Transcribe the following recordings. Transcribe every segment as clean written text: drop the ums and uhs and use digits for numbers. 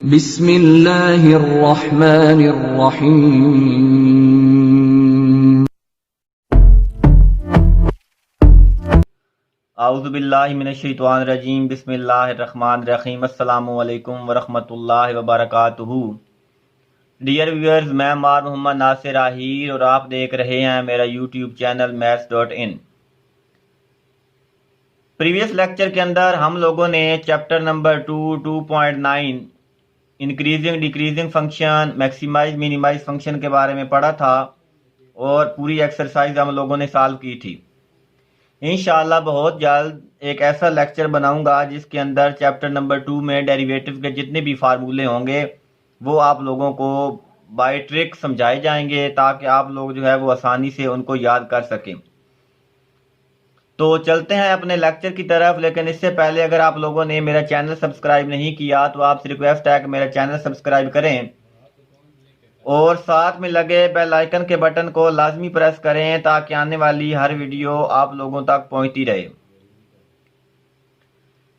बिस्मिल्लाहिर्रहमानिर्रहीम। आऊज़ुबिल्लाहि मिनश्शैतानिर्रजीम बिस्मिल्लाहिर्रहमानिर्रहीम अस्सलामु अलैकुम वरहमतुल्लाहि वबरकातुहू। डियर व्यूअर्स, मैं मार मोहम्मद नासिर आहिर और आप देख रहे हैं मेरा YouTube channel maths.in। Previous lecture के अंदर हम लोगों ने chapter number 2.9 increasing decreasing function, maximize minimize function के बारे में पढ़ा था और पूरी एक्सरसाइज हम लोगों ने सॉल्व की थी। इंशाअल्लाह बहुत जल्द एक ऐसा लेक्चर बनाऊंगा जिसके अंदर चैप्टर नंबर 2 में डेरिवेटिव के जितने भी फार्मूले होंगे वो आप लोगों को बाय ट्रिक समझाए जाएंगे ताकि आप लोग जो है वो आसानी से उनको याद कर सकें। तो चलते हैं अपने लेक्चर की तरफ, लेकिन इससे पहले अगर आप लोगों ने मेरा चैनल सब्सक्राइब नहीं किया तो आपसे रिक्वेस्ट है कि मेरा चैनल सब्सक्राइब करें और साथ में लगे बेल आइकन के बटन को लाजमी प्रेस करें ताकि आने वाली हर वीडियो आप लोगों तक पहुंचती रहे।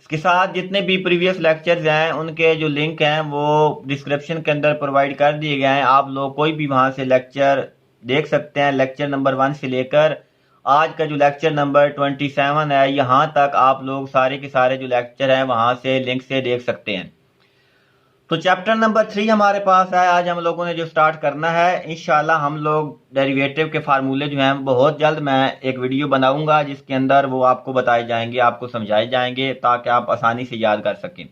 इसके साथ जितने भी प्रीवियस लेक्चर्स हैं उनके जो लिंक हैं वो डिस्क्रिप्शन के अंदर प्रोवाइड कर दिए गए हैं। आप लोग कोई भी वहां से लेक्चर देख सकते हैं। लेक्चर नंबर 1 से लेकर आज का जो लेक्चर नंबर 27 है यहाँ तक आप लोग सारे के सारे जो लेक्चर हैं वहां से लिंक से देख सकते हैं। तो चैप्टर नंबर 3 हमारे पास है। आज हम लोगों ने जो स्टार्ट करना है, इंशाल्लाह हम लोग डेरिवेटिव के फार्मूले जो हैं बहुत जल्द मैं एक वीडियो बनाऊंगा जिसके अंदर वो आपको बताए जाएंगे, आपको समझाए जाएंगे ताकि आप आसानी से याद कर सकें।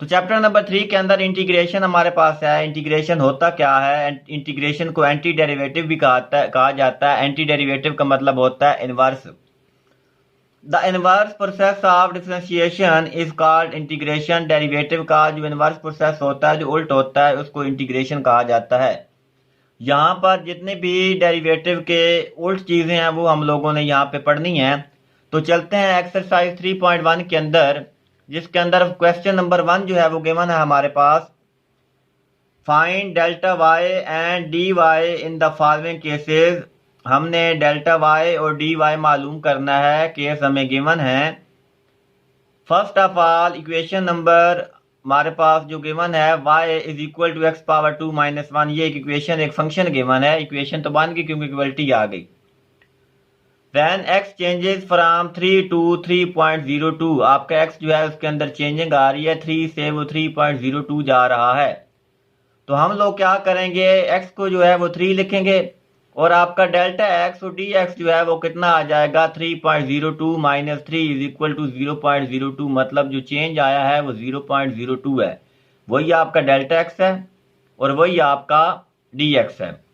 तो चैप्टर नंबर 3 के अंदर इंटीग्रेशन हमारे पास है। इंटीग्रेशन होता क्या है? इंटीग्रेशन को एंटी डेरिवेटिव भी कहा जाता है। एंटी डेरिवेटिव का मतलब होता है inverse. The inverse process of differentiation is called integration. Derivative का जो इनवर्स प्रोसेस होता है, जो उल्ट होता है, उसको इंटीग्रेशन कहा जाता है। यहाँ पर जितने भी डेरिवेटिव के उल्ट चीजें हैं वो हम लोगों ने यहाँ पे पढ़नी है। तो चलते हैं एक्सरसाइज 3.1 के अंदर, जिसके अंदर क्वेश्चन नंबर 1 जो है वो गिवन है हमारे पास। Find delta Y and D Y in the following cases. हमने डेल्टा वाई और डी वाई मालूम करना है। केस हमें गिवन है। First of all equation number हमारे पास जो गिवन है y is equal to x power 2 minus 1, ये एक इक्वेशन, एक फंक्शन गिवन है। इक्वेशन तो बन गई क्योंकि इक्वलिटी आ गई। When x changes from 3 to 3.02, आपका x जो है उसके अंदर चेंजिंग आ रही है, 3 से वो 3.02 जा रहा है। तो हम लोग क्या करेंगे, x को जो है वो 3 लिखेंगे और आपका डेल्टा x और डी एक्स जो है वो कितना आ जाएगा, 3.02 माइनस 3 इज इक्वल टू 0.02। मतलब जो चेंज आया है वो 0.02 है। वही आपका डेल्टा x है और वही आपका डी एक्स है।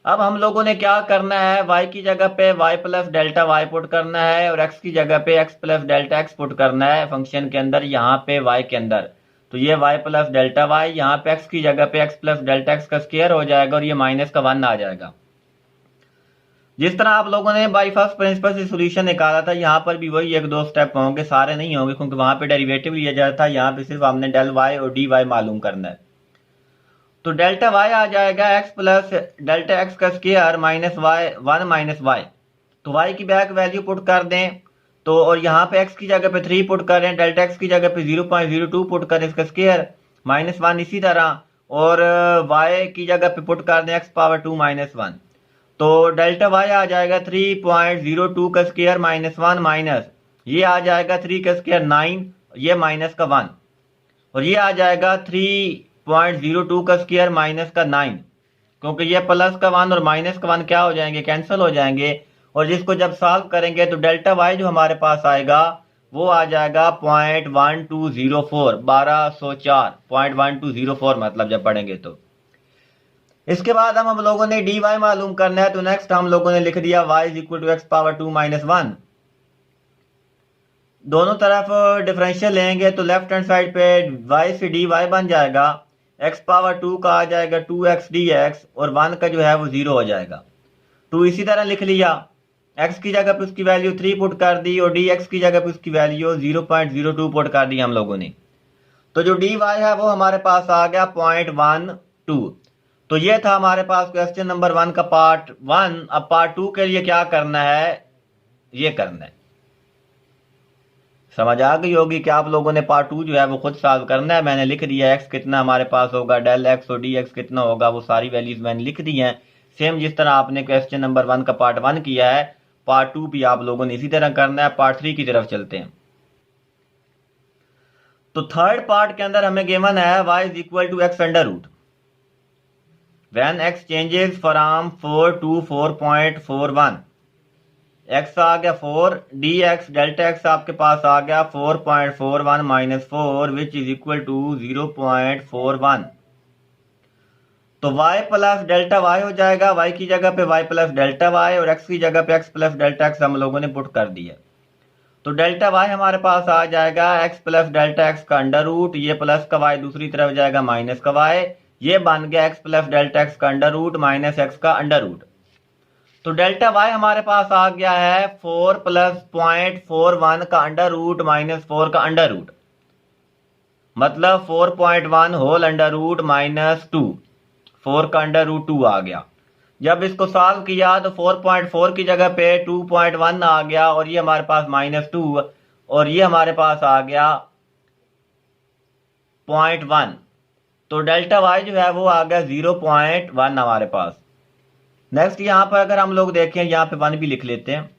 अब हम लोगों ने क्या करना है, y की जगह पे y plus delta y put करना है और x की जगह पे x plus delta x put करना है फंक्शन के अंदर, यहाँ पे y के अंदर। तो ये y प्लस डेल्टा y, यहाँ पे x की जगह पे x प्लस डेल्टा x का स्क्वायर हो जाएगा और ये माइनस का 1 आ जाएगा। जिस तरह आप लोगों ने बाई फर्स्ट प्रिंसिपल से सोल्यूशन निकाला था, यहाँ पर भी वही 1-2 स्टेप होंगे, सारे नहीं होंगे क्योंकि वहां पे डेरिवेटिव लिया जाता था। यहाँ पे सिर्फ हमने डेल y और डी वाई मालूम करना है। तो डेल्टा y आ जाएगा x प्लस डेल्टा x का square minus y 1 minus y। तो y की बैक वैल्यू पुट कर दें तो, और यहाँ पे x की जगह पे 3 पुट करें, डेल्टा x की जगह पे 0.02 पुट करें इसका स्क्वायर माइनस 1 इसी तरह, और y की जगह पे पुट कर दें x पावर 2 माइनस 1। तो डेल्टा y आ जाएगा 3.02 का स्क्वायर माइनस 1 माइनस ये आ जाएगा 3 का स्क्वायर 9, ये माइनस का 1, और ये आ जाएगा 3.02 का स्क्वायर माइनस का 9, क्योंकि ये प्लस का 1 और माइनस का 1 क्या हो जाएंगे, कैंसिल हो जाएंगे। और जिसको जब सॉल्व करेंगे तो डेल्टा y जो हमारे पास आएगा वो आ जाएगा 0.1204, 1204, 0.1204 मतलब जब पढ़ेंगे तो। इसके बाद हम लोगों ने dy मालूम करना है। तो नेक्स्ट हम लोगों ने लिख दिया y is equal to x power 2 minus 1। दोनों तरफ डिफरेंशियल लेंगे तो लेफ्ट हैंड साइड पे y से dy बन जाएगा, x पावर 2 का आ जाएगा 2x dx और 1 का जो है वो 0 हो जाएगा। 2 इसी तरह लिख लिया, x की जगह पे उसकी वैल्यू 3 पुट कर दी और dx की जगह पे उसकी वैल्यू 0.02 पुट कर दी हम लोगों ने। तो जो dy है वो हमारे पास आ गया 0.12। तो ये था हमारे पास क्वेश्चन नंबर 1 का पार्ट 1। अब पार्ट 2 के लिए क्या करना है, ये करना है। समझ आ गई होगी कि आप लोगों ने पार्ट 2 जो है वो खुद सॉल्व करना है। मैंने लिख दिया एक्स कितना हमारे पास होगा, डेल एक्स और डी एक्स कितना होगा, वो सारी वैल्यूज मैंने लिख दी हैं। सेम जिस तरह आपने क्वेश्चन नंबर 1 का पार्ट 1 किया है, पार्ट 2 भी आप लोगों ने इसी तरह करना है। पार्ट 3 की तरफ चलते हैं। तो थर्ड पार्ट के अंदर हमें गिवन है y is equal to x under root when x changes from 4 to 4.41। x आ गया 4, dx डेल्टा x आपके पास आ गया 4.41 minus 4 which is equal to 0.41। तो y प्लस डेल्टा y हो जाएगा, y की जगह पे y प्लस डेल्टा y और x की जगह पे x प्लस डेल्टा x हम लोगों ने पुट कर दिया। तो डेल्टा y हमारे पास आ जाएगा x प्लस डेल्टा x का अंडर रूट, ये प्लस का y दूसरी तरफ जाएगा माइनस का y, ये बन गया x प्लस डेल्टा x का अंडर रूट माइनस x का अंडर रूट। तो डेल्टा y हमारे पास आ गया है 4 प्लस 0.41 का अंडर रूट माइनस 4 का अंडर रूट, मतलब 4.1 होल अंडर रूट माइनस 2, 4 का अंडर रूट 2 आ गया। जब इसको सॉल्व किया तो 4.4 की जगह पे 2.1 आ गया और ये हमारे पास -2 और ये हमारे पास आ गया 0.1। तो डेल्टा y जो है वो आ गया 0.1 हमारे पास। नेक्स्ट यहाँ पर अगर हम लोग देखें, यहाँ पे 1 भी लिख लेते हैं।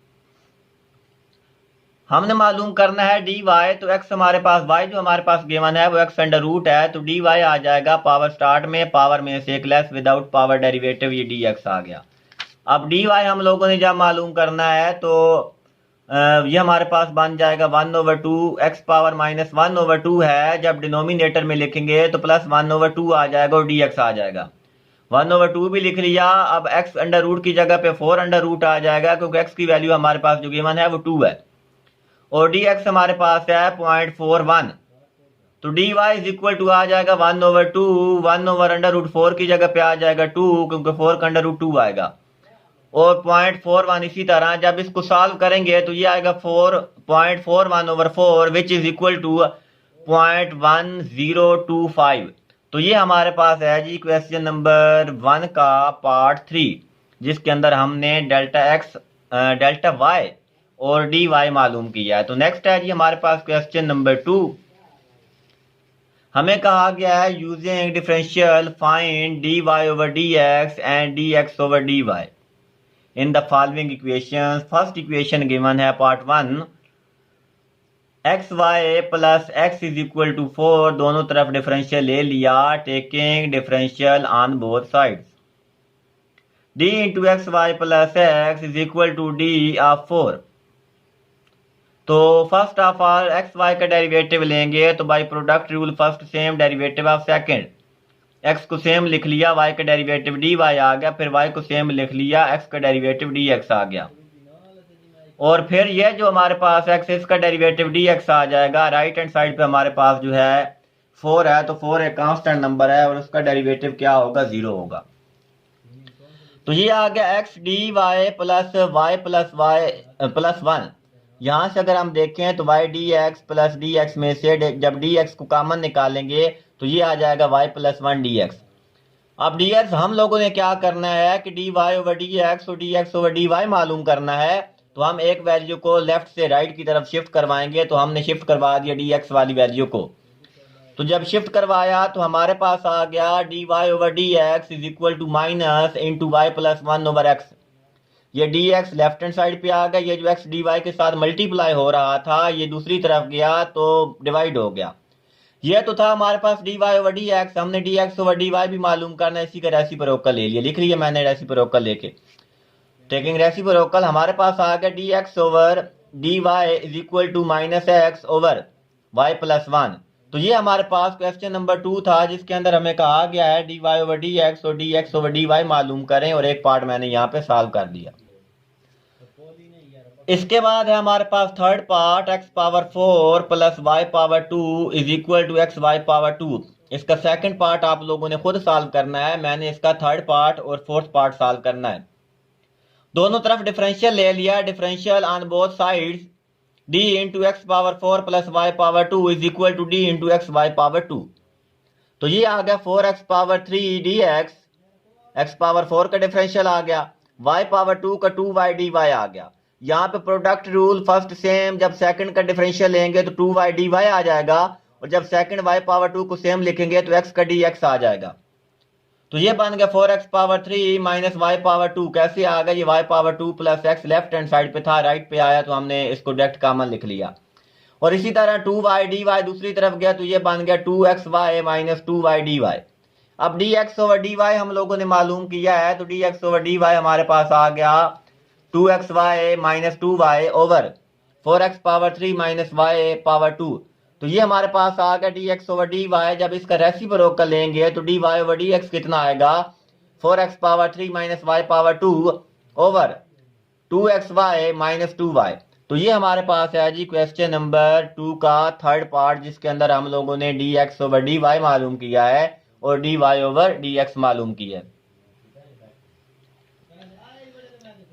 हमने मालूम करना है dy, तो x हमारे पास y जो हमारे पास गिवन है वो x अंडर रूट है, तो dy आ जाएगा पावर स्टार्ट में पावर में से एक लेस विदाउट पावर डेरिवेटिव, ये dx आ गया। अब dy हम लोगों ने जब मालूम करना है तो ये हमारे पास बन जाएगा 1/2 x पावर -1/2 है। जब डिनोमिनेटर में लिखेंगे तो प्लस 1/2 आ जाएगा और dx आ जाएगा। 1/2 भी लिख लिया। अब x अंडर रूट की जगह पे 4 अंडर रूट आ जाएगा, क्योंकि x की वैल्यू हमारे पास जो गिवन है वो 2 है और dx हमारे पास है 0.41। तो dy इज इक्वल टू आ जाएगा 1/2, 1/√4 की जगह पे आ जाएगा 2, क्योंकि 4 का अंडर रूट 2 आएगा और 0.41। इसी तरह जब इसको सॉल्व करेंगे तो ये आएगा 4.41/4 विच इज इक्वल टू 0.1025। तो ये हमारे पास है जी क्वेश्चन नंबर 1 का पार्ट 3, जिसके अंदर हमने डेल्टा x डेल्टा y और dy मालूम किया है। तो नेक्स्ट है जी हमारे पास क्वेश्चन नंबर 2। हमें कहा गया है using differential find dy over dx and dx over dy in the following equations. First equation given है part 1, xy plus x is equal to 4, दोनों तरफ डिफरेंशियल ले लिया, taking differential on both sides. d into x Y plus x is equal to d of 4। तो first of all X Y का derivative लेंगे तो by product rule first same derivative of second, x को same लिख लिया, y का derivative dy आ गया, फिर y को सेम लिख लिया, x का डेरिवेटिव dx आ गया, और फिर ये जो हमारे पास x इसका डेरिवेटिव dx आ जाएगा। राइट हैंड साइड पे हमारे पास जो है 4 है, तो 4 एक कांस्टेंट नंबर है और उसका डेरिवेटिव क्या होगा, 0 होगा। तो ये आ गया x dy plus y plus y plus 1। यहां से अगर हम देखें तो y dx प्लस dx में से जब dx को कॉमन निकालेंगे तो ये आ जाएगा y प्लस 1 dx। अब dx हम लोगों ने क्या करना है कि dy ओवर dx और dx ओवर dy मालूम करना है, तो हम एक वैल्यू को लेफ्ट से राइट की तरफ शिफ्ट करवाएंगे। तो हमने शिफ्ट करवा दिया dx वाली वैल्यू को। तो जब शिफ्ट करवाया तो हमारे पास आ गया dy over dx is equal to minus into y plus 1 over x. ये dx लेफ्ट हैंड साइड पे आ गया, ये जो x dy के साथ मल्टीप्लाई हो रहा था ये दूसरी तरफ गया तो डिवाइड हो गया। ये तो था हमारे पास dy ओवर dx, हमने dx ओवर dy भी मालूम करना है, इसी का रेसिप्रोकल ले लिया, लिख लिया मैंने रेसिप्रोकल लेके। टेकिंग रेसिप्रोकल हमारे पास आ गया dx over dy is equal to minus x over y plus 1। तो ये हमारे पास क्वेश्चन नंबर 2 था, जिसके अंदर हमें कहा गया है dy ओवर dx और dx ओवर dy मालूम करें, और एक पार्ट मैंने यहाँ पे सॉल्व कर दिया। इसके बाद है हमारे पास third part x power 4 plus y power 2 is equal to X Y power 2। इसका सेकंड पार्ट आप लोगों ने खुद सॉल्व करना है, मैंने इसका थर्ड पार्ट और फोर्थ पार्ट सॉल्व करना है। दोनों तरफ डिफरेंशियल ले लिया, differential on both sides d into x power 4 plus y power 2 is equal to d into x Y power 2। तो ये आ गया 4x power 3 dx, x power 4 का डिफरेंशियल आ गया, y पावर 2 का 2y dy आ गया। यहाँ पे प्रोडक्ट रूल फर्स्ट सेम, जब सेकंड का डिफरेंशियल लेंगे तो 2y dy आ जाएगा, और जब सेकंड y पावर 2 को सेम लिखेंगे तो x का dx आ जाएगा। तो ये बन गया 4x power 3 minus y power 2। कैसे आ गया? ये y power 2 plus x left hand side पे था, राइट पे आया तो हमने इसको डायरेक्ट कॉमन लिख लिया। और इसी तरह 2y dy दूसरी तरफ गया तो ये बन गया 2xy माइनस 2y dy। अब dx ओवर dy हम लोगों ने मालूम किया है, तो dx ओवर dy हमारे पास आ गया 2xy minus 2y over 4x power 3 minus y power 2। तो ये हमारे पास आ गया dx ओवर dy। जब इसका रेसिप्रोकल लेंगे तो dy ओवर dx कितना आएगा? 4x power 3 minus y power 2 over 2xy minus 2y। तो ये हमारे पास है जी क्वेश्चन नंबर 2 का थर्ड पार्ट, जिसके अंदर हम लोगों ने dx ओवर dy मालूम किया है और dy ओवर dx मालूम किया है।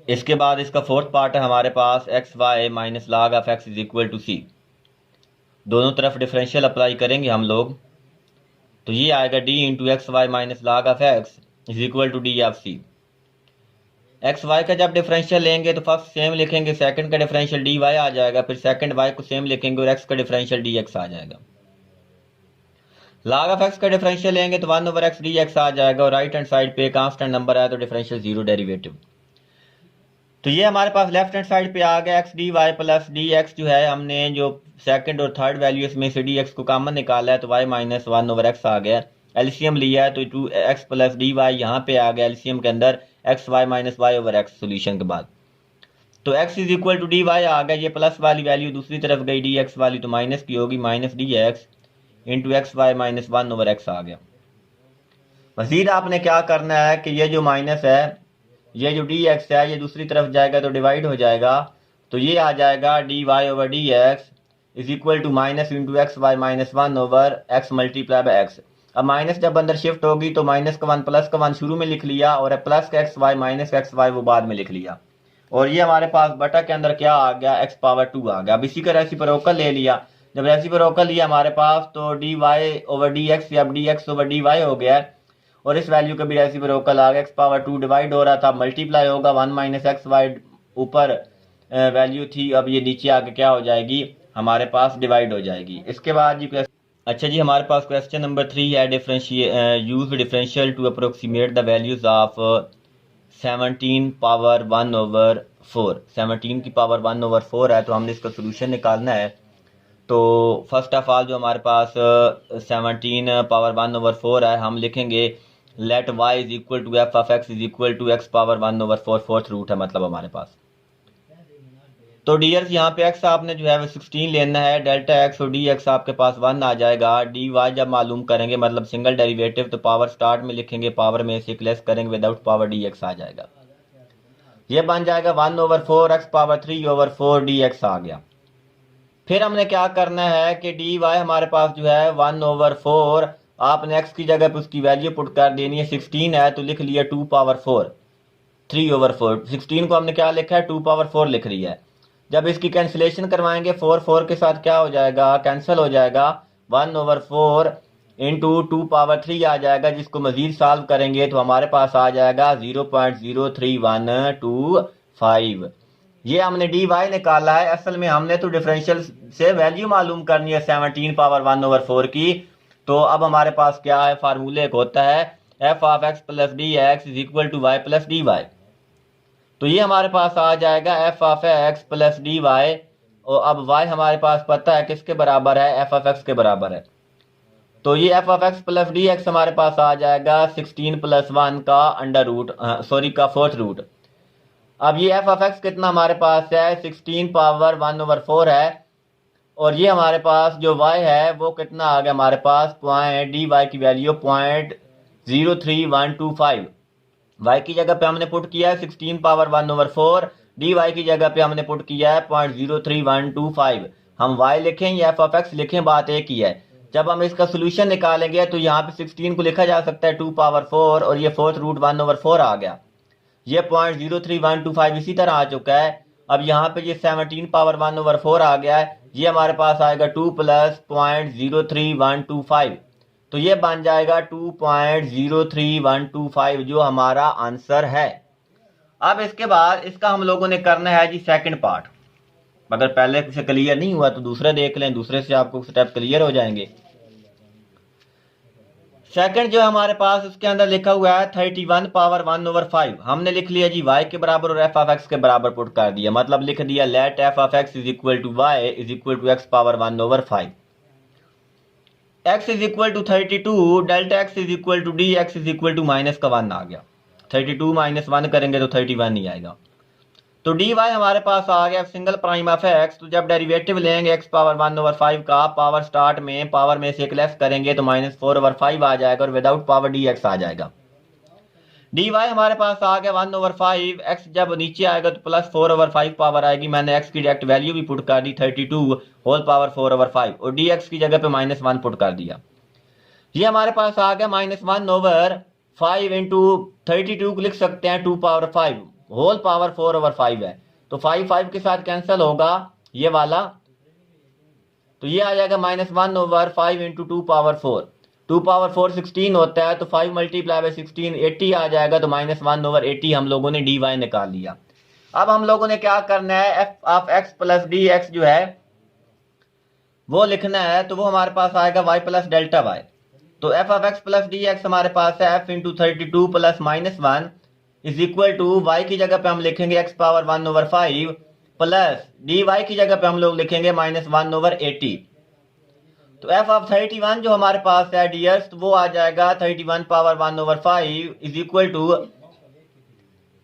इसके बाद इसका फोर्थ पार्ट है हमारे पास xy minus log of x is equal to c। दोनों तरफ डिफरेंशियल अप्लाई करेंगे हम लोग, तो ये आएगा d into x y minus log of x is equal to d of c। X Y का जब डिफरेंशियल लेंगे तो फर्स्ट सेम लिखेंगे, सेकंड का डिफरेंशियल dy आ जाएगा, फिर सेकंड y को सेम लिखेंगे और x का डिफरेंशियल dx आ जाएगा। log ऑफ x का डिफरेंशियल लेंगे तो 1 ओवर x dx आ जाएगा, और राइट हैंड साइड पे कांस्टेंट नंबर आया तो डिफरेंशियल जीरो डेरिवेटिव। तो ये हमारे पास लेफ्ट हैंड साइड पे आ गया x dy प्लस dx, जो है हमने जो सेकंड और थर्ड वैल्यू इसमें से dx को कॉमन निकाला है तो y माइनस 1 ओवर x आ गया। एलसीएम लिया है तो 2x प्लस dy यहाँ पे आ गया एलसीएम के अंदर x y minus y over x solution के बाद। तो x is equal to dy आ गया, ये प्लस वाली वैल्यू दूसरी तरफ गई dx वाली तो माइनस की होगी, minus dx into x y minus 1 over x आ गया। मजीद आपने क्या करना है कि ये जो माइनस है, ये जो dx है, ये दूसरी तरफ जाएगा तो डिवाइड हो जाएगा, तो ये आ जाएगा dy over dx is equal to minus into x y minus 1 over x multiply by x। अब माइनस जब अंदर शिफ्ट होगी तो माइनस का 1 प्लस का 1 शुरू में लिख लिया, और प्लस का x y minus x y वो बाद में लिख लिया, और ये हमारे पास बटा के अंदर क्या आ गया? x पावर 2 आ गया। अब इसी का रेसिप्रोकल ले लिया, जब रेसिप्रोकल लिया हमारे पास तो dy ओवर dx या dx ओवर dy हो गया, और इस वैल्यू का भी रेसिप्रोकल आ गया, x पावर 2 डिवाइड हो रहा था, मल्टीप्लाई होगा 1 माइनस एक्स वाई, ऊपर वैल्यू थी, अब ये नीचे आके क्या हो जाएगी? हमारे पास डिवाइड हो जाएगी। इसके बाद जी अच्छा जी, हमारे पास क्वेश्चन नंबर 3 है use differential to approximate the values of 17 power 1 over 4। 17 की पावर 1 ओवर 4 है, तो हमने इसका सोल्यूशन निकालना है। तो फर्स्ट ऑफ ऑल जो हमारे पास 17 पावर 1 ओवर 4 है, हम लिखेंगे let y is equal to f of x is equal to x power 1 over 4, fourth root है मतलब हमारे पास। तो डियर्स यहाँ पे x आपने जो है वो 16 लेना है, डेल्टा x और dx आपके पास 1 आ जाएगा। dy जब मालूम करेंगे मतलब सिंगल डेरिवेटिव, तो पावर स्टार्ट में लिखेंगे, पावर में से लेस करेंगे, विदाउट पावर dx आ जाएगा। ये बन जाएगा 1 over 4 x power 3 over 4 dx आ गया। फिर हमने क्या करना है कि dy हमारे पास जो है 1 ओवर 4, आपने x की जगह पे उसकी वैल्यू पुट कर देनी है। 16 है तो लिख लिया 2 पावर 4 3 ओवर 4। 16 को हमने क्या लिखा है? 2 पावर 4 लिख लिया है। जब इसकी कैंसिलेशन करवाएंगे 4 4 के साथ क्या हो जाएगा? कैंसिल हो जाएगा। 1 ओवर 4 इंटू 2 पावर 3 आ जाएगा, जिसको मजीद सॉल्व करेंगे तो हमारे पास आ जाएगा 0.03125। ये हमने डी वाई निकाला है, असल में हमने तो डिफरेंशियल से वैल्यू मालूम करनी है 17 पावर 1 ओवर 4 की। तो अब हमारे पास क्या है? फार्मूले एक होता है f of x plus d x is equal to y plus d y. तो ये हमारे पास आ जाएगा f of x plus d y, और अब वाई हमारे पास पता है किसके बराबर है? एफ ऑफ एक्स के बराबर है। तो ये F of x plus d x हमारे पास आ जाएगा 16 प्लस 1 का अंडर रूट, सॉरी का फोर्थ रूट। अब ये एफ ऑफ एक्स कितना हमारे पास है? 16 पावर 1 ओवर 4 है, और ये हमारे पास जो y है वो कितना आ गया हमारे पास? पॉइंट डी वाई की वैल्यू 0.03125। y की जगह पे हमने पुट किया है 16 पावर 1 ओवर 4, डी वाई की जगह पे हमने पुट किया है 0.03125। हम y लिखें या एफ ऑफ एक्स लिखें, बात एक ही है। जब हम इसका सोल्यूशन निकालेंगे तो यहाँ पे 16 को लिखा जा सकता है 2 पावर 4, और ये फोर्थ रूट 1 ओवर 4 आ गया। ये 0.03125 इसी तरह आ चुका है। अब यहाँ पे ये 17 पावर 1 ओवर 4 आ गया है, ये हमारे पास आएगा 2 प्लस 0.03125। तो ये बन जाएगा 2.03125 जो हमारा आंसर है। अब इसके बाद इसका हम लोगों ने करना है जी सेकंड पार्ट। अगर पहले से क्लियर नहीं हुआ तो दूसरा देख लें, दूसरे से आपको स्टेप क्लियर हो जाएंगे। सेकंड जो हमारे पास उसके अंदर लिखा हुआ है 31 पावर 1/5। हमने लिख लिया जी y के बराबर और f ऑफ x के बराबर पुट कर दिया, मतलब लिख दिया let f of x is equal to y is equal to x power 1/5। x is equal to 32, delta x is equal to d x is equal to minus का 1 आ गया। 32 minus 1 करेंगे तो 31 नहीं आएगा। तो dy हमारे पास आ गया सिंगल प्राइम ऑफ x। तो जब डेरिवेटिव लेंगे x पावर 1/5 का, पावर स्टार्ट में पावर में से एक लेस करेंगे तो -4/5 आ जाएगा और विदाउट पावर dx आ जाएगा। dy हमारे पास आ गया 1/5, x जब नीचे आएगा तो +4/5 पावर आएगी। मैंने x की डायरेक्ट वैल्यू भी पुट कर दी 32 होल पावर 4/5 और dx की जगह पे -1 पुट कर दिया। ये हमारे पास आ गया -1/5 इंटू 32 को लिख सकते हैं 2 पावर 5 होल पावर 4/5 है, तो 5 के साथ कैंसिल होगा ये वाला, तो ये आ जाएगा -1/5 इंटू 2 पावर 4। 2 पावर 4 16 होता है, तो 5 मल्टीप्लाई बाय 16 80 आ जाएगा। तो -1/80 हम लोगों ने dy निकाल लिया। अब हम लोगों ने क्या करना है, f of x plus dx जो है वो लिखना है, तो वो हमारे पास आएगा y प्लस डेल्टा y। तो f of x plus dx हमारे पास है f into 32 plus -1 is equal to y की जगह पे हम लिखेंगे x पावर 1/5 प्लस dy की जगह पे हम लोग लिखेंगे -1/80। तो f ऑफ 31 जो हमारे पास है डियर्स, तो वो आ जाएगा 31 power 1/5 is equal to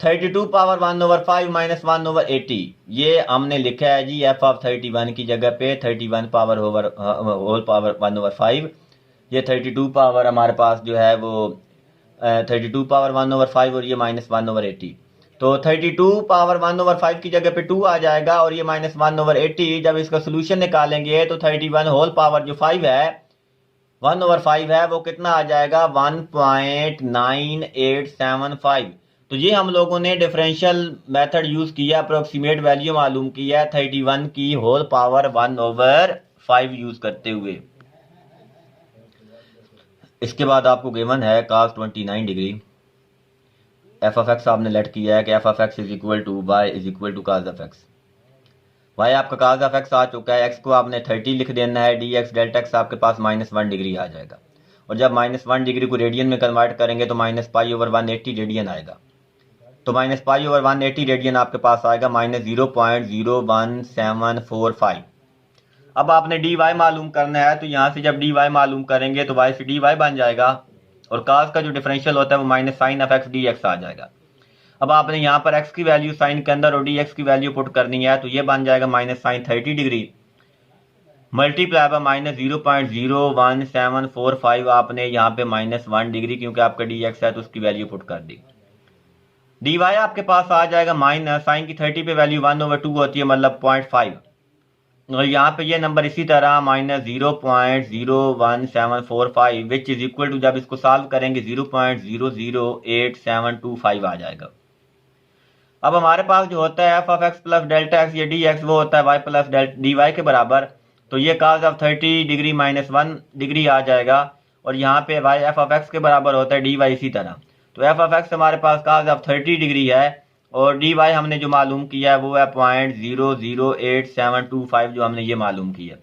32 power 1/5 minus 1/80। ये हमने लिखा है जी f ऑफ 31 की जगह पे 31 पावर होल पावर 1/5। ये 32 पावर हमारे पास जो है वो 32 पावर 1/5 और ये -1/80। तो 32 पावर 1/5 की जगह पे 2 आ जाएगा और ये -1/80। जब इसका सोल्यूशन निकालेंगे तो 31 होल पावर जो 5 है 1/5 है वो कितना आ जाएगा 1.9875। तो ये हम लोगों ने डिफरेंशियल मेथड यूज किया, अप्रोक्सीमेट वैल्यू मालूम किया 31 की होल पावर 1/5 यूज करते हुए। इसके बाद आपको गिवन है cos 29 degree. f of x आपने लेट किया है कि f of x is equal to y is equal to cos of x। y आपका cos ऑफ x आ चुका है, x को आपने 30 लिख देना है, dx डेल्टा x आपके पास -1 डिग्री आ जाएगा। और जब -1 डिग्री को रेडियन में कन्वर्ट करेंगे तो -π/180 रेडियन आएगा। तो -π/180 रेडियन आपके पास आएगा -0.01745। अब आपने dy मालूम करना है, तो यहाँ से जब dy मालूम करेंगे तो y से dy बन जाएगा और cos का जो डिफरेंशियल होता है वो -sin ऑफ x dx आ जाएगा। अब आपने यहाँ पर x की वैल्यू साइन के अंदर और dx की वैल्यू पुट करनी है, तो ये बन जाएगा -sin 30 डिग्री मल्टीप्लाई बाय -0.01745। आपने यहाँ पे -1 डिग्री क्योंकि आपका dx है तो उसकी वैल्यू पुट कर दी। dy आपके पास आ जाएगा साइन की 30 पे वैल्यू 1/2 होती है, मतलब 0.5। और यहाँ पे ये नंबर इसी तरह -0.01745 विच इज इक्वल टू, जब इसको सॉल्व करेंगे 0.008725 आ जाएगा। अब हमारे पास जो होता है f of x plus delta x या dx वो होता है y प्लस dy के बराबर। तो ये cos ऑफ 30 डिग्री -1 डिग्री आ जाएगा और यहाँ पे y f ऑफ x के बराबर होता है dy इसी तरह। तो f ऑफ x हमारे पास cos ऑफ 30 डिग्री है और dy हमने जो मालूम किया है वो है 0.008725 जो हमने ये मालूम किया।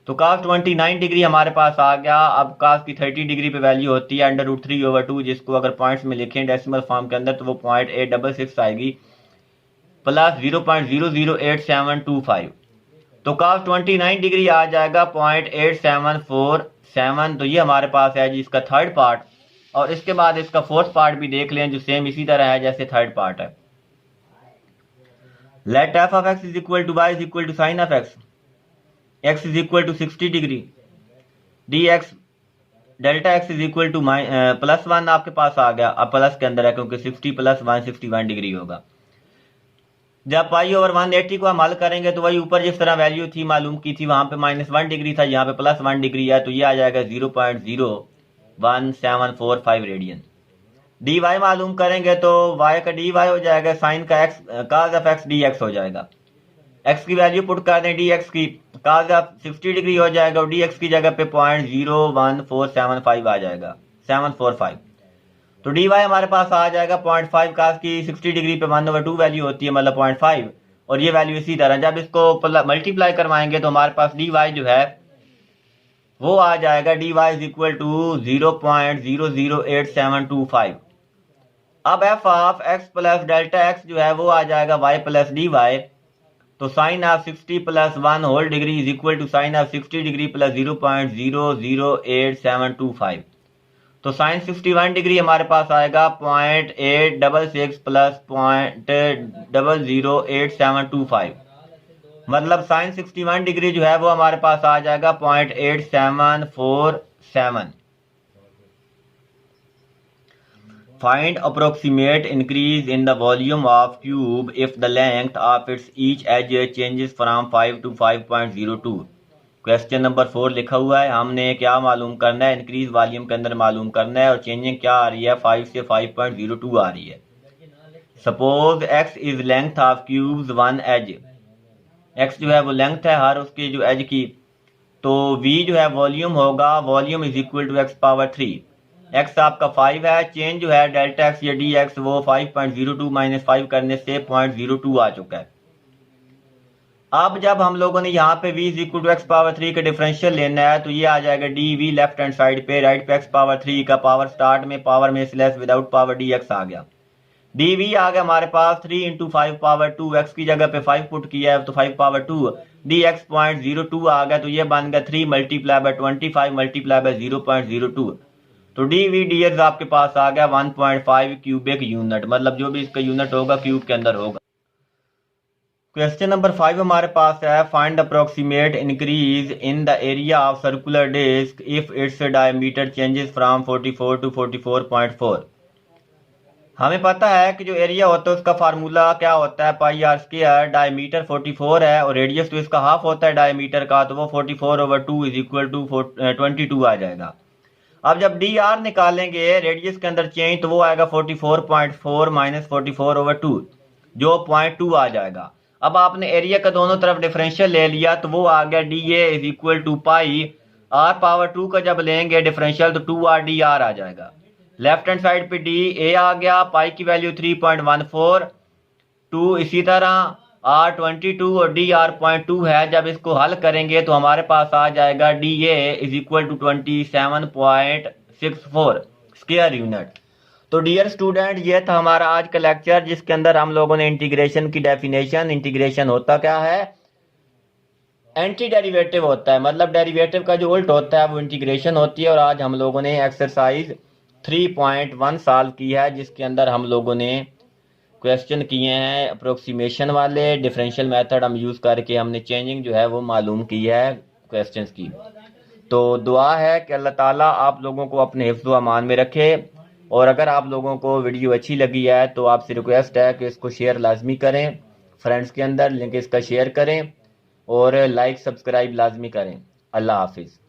तो cos 29 डिग्री हमारे पास आ गया। अब cos की 30 डिग्री पे वैल्यू होती है √3/2, जिसको अगर पॉइंट्स में लिखें डेसिमल फॉर्म के अंदर तो वो 0.866 आएगी प्लस 0.008725। तो cos 29 डिग्री आ जाएगा 0.8747। तो ये हमारे पास है जी इसका थर्ड पार्ट। और इसके बाद इसका फोर्थ पार्ट भी देख लें जो सेम इसी तरह है जैसे थर्ड पार्ट है। Let f of x is equal to y is equal to sine of x is equal to 60 degree dx delta x is equal to +1 आपके पास आ गया। अब प्लस के अंदर है क्योंकि 60 + 1 61 डिग्री होगा। जब π/180 को हम हल करेंगे तो वही ऊपर जिस तरह वैल्यू थी मालूम की थी वहां पे -1 डिग्री था, यहाँ पे +1 डिग्री है, तो ये आ जाएगा 0.01745 रेडियन। dy मालूम करेंगे तो y का dy हो जाएगा साइन का x cos of x dx हो जाएगा। x की वैल्यू पुट कर दें dx की, cos ऑफ 60 डिग्री हो जाएगा और dx की जगह पे 0.01475 आ जाएगा 745। तो डी वाई हमारे पास आ जाएगा 0.5 कास की 60 डिग्री पे 1/2 वैल्यू होती है, मतलब 0.5, और ये वैल्यू इसी तरह जब इसको मल्टीप्लाई करवाएंगे तो हमारे पास डी वाई जो है वो आ जाएगा dy इज इक्वल टू 0.008725। अब f of x plus delta x जो है वो आ जाएगा y प्लस डी वाई। तो sine of 60 plus 1 whole degree is equal to sine of 60 degree plus 0.008725। तो साइन 61 डिग्री हमारे पास आएगा 0.866 प्लस 0.008725, मतलब साइन 61 डिग्री जो है वो हमारे पास आ जाएगा 0.8747। Find approximate increase in the volume of cube if the length of its each edge changes from 5 to 5.02। Question number 4 लिखा हुआ है, हमने क्या मालूम करना है, इंक्रीज वॉल्यूम के अंदर मालूम करना है और चेंजिंग क्या आ रही है, 5 से 5.02 आ रही है। Suppose x is length of cube's one edge, x जो है वो लेंथ है हर उसकी जो एज की, तो v जो है वॉल्यूम होगा, volume is equal to x power 3। X आपका 5 है, चेंज जो है डेल्टा एक्स या डी एक्स वो 5.02 माइनस 5 करने से 0.02 आ चुका है। अब जब हम लोगों ने यहाँ पे v is equal to x power 3 का डिफरेंशियल लेना है तो ये आ जाएगा D V left hand side पे, राइट पे एक्स पावर 3 का पावर स्टार्ट में पावर में slash without power D X आ गया। डी वी आ गया हमारे पास 3 इंटू 5 पावर 2, एक्स की जगह पे 5 पुट किया है तो 5 पावर 2, डी एक्स 0.02 आ गया, तो ये बन गया 3 मल्टीप्लाई बाय 25 मल्टीप्लाई बाय 0.02। तो डी वी डी एक्स आपके पास आ गया 1.5 क्यूबिक यूनिट, मतलब जो भी इसका यूनिट होगा क्यूब के अंदर होगा। क्वेश्चन नंबर 5 हमारे पास है, find approximate increase in the area of circular disc if its diameter changes from 44 to 44.4। हमें पता है कि जो एरिया होता है उसका फार्मूला क्या होता है, पाई आर स्क्वायर, डायमीटर 44 है और रेडियस तो इसका हाफ होता है डायमीटर का, तो वो 44/2 इज इक्वल टू 22 आ जाएगा। अब जब डी आर निकालेंगे रेडियस के अंदर चेंज तो वो आएगा 44.4 माइनस 44/2 जो 0.2 आ जाएगा। अब आपने एरिया का दोनों तरफ डिफरेंशियल ले लिया तो वो आ गया d a is equal to pi r power 2 का जब लेंगे डिफरेंशियल तो 2r डी आर आ जाएगा। लेफ्ट हैंड साइड पे डी ए आ गया, पाई की वैल्यू 3.14, 2 इसी तरह r22 और डी आर 0.2 है। जब इसको हल करेंगे तो हमारे पास आ जाएगा d a is equal to 27.64 square unit. तो डियर स्टूडेंट, ये था हमारा आज का लेक्चर जिसके अंदर हम लोगों ने इंटीग्रेशन की डेफिनेशन, इंटीग्रेशन होता क्या है, एंटी डेरिवेटिव होता है, मतलब डेरिवेटिव का जो उल्ट होता है वो इंटीग्रेशन होती है। और आज हम लोगों ने एक्सरसाइज 3.1 सॉल्व की है जिसके अंदर हम लोगों ने क्वेश्चन किए हैं अप्रोक्सीमेशन वाले, डिफरेंशियल मेथड हम यूज़ करके हमने चेंजिंग जो है वो मालूम की है क्वेश्चंस की। तो दुआ है कि अल्लाह ताला आप लोगों को अपने हिफ्ज़ व अमान में रखे। और अगर आप लोगों को वीडियो अच्छी लगी है तो आपसे रिक्वेस्ट है कि इसको शेयर लाजमी करें, फ्रेंड्स के अंदर लिंक इसका शेयर करें और लाइक सब्सक्राइब लाजमी करें। अल्लाह हाफिज़।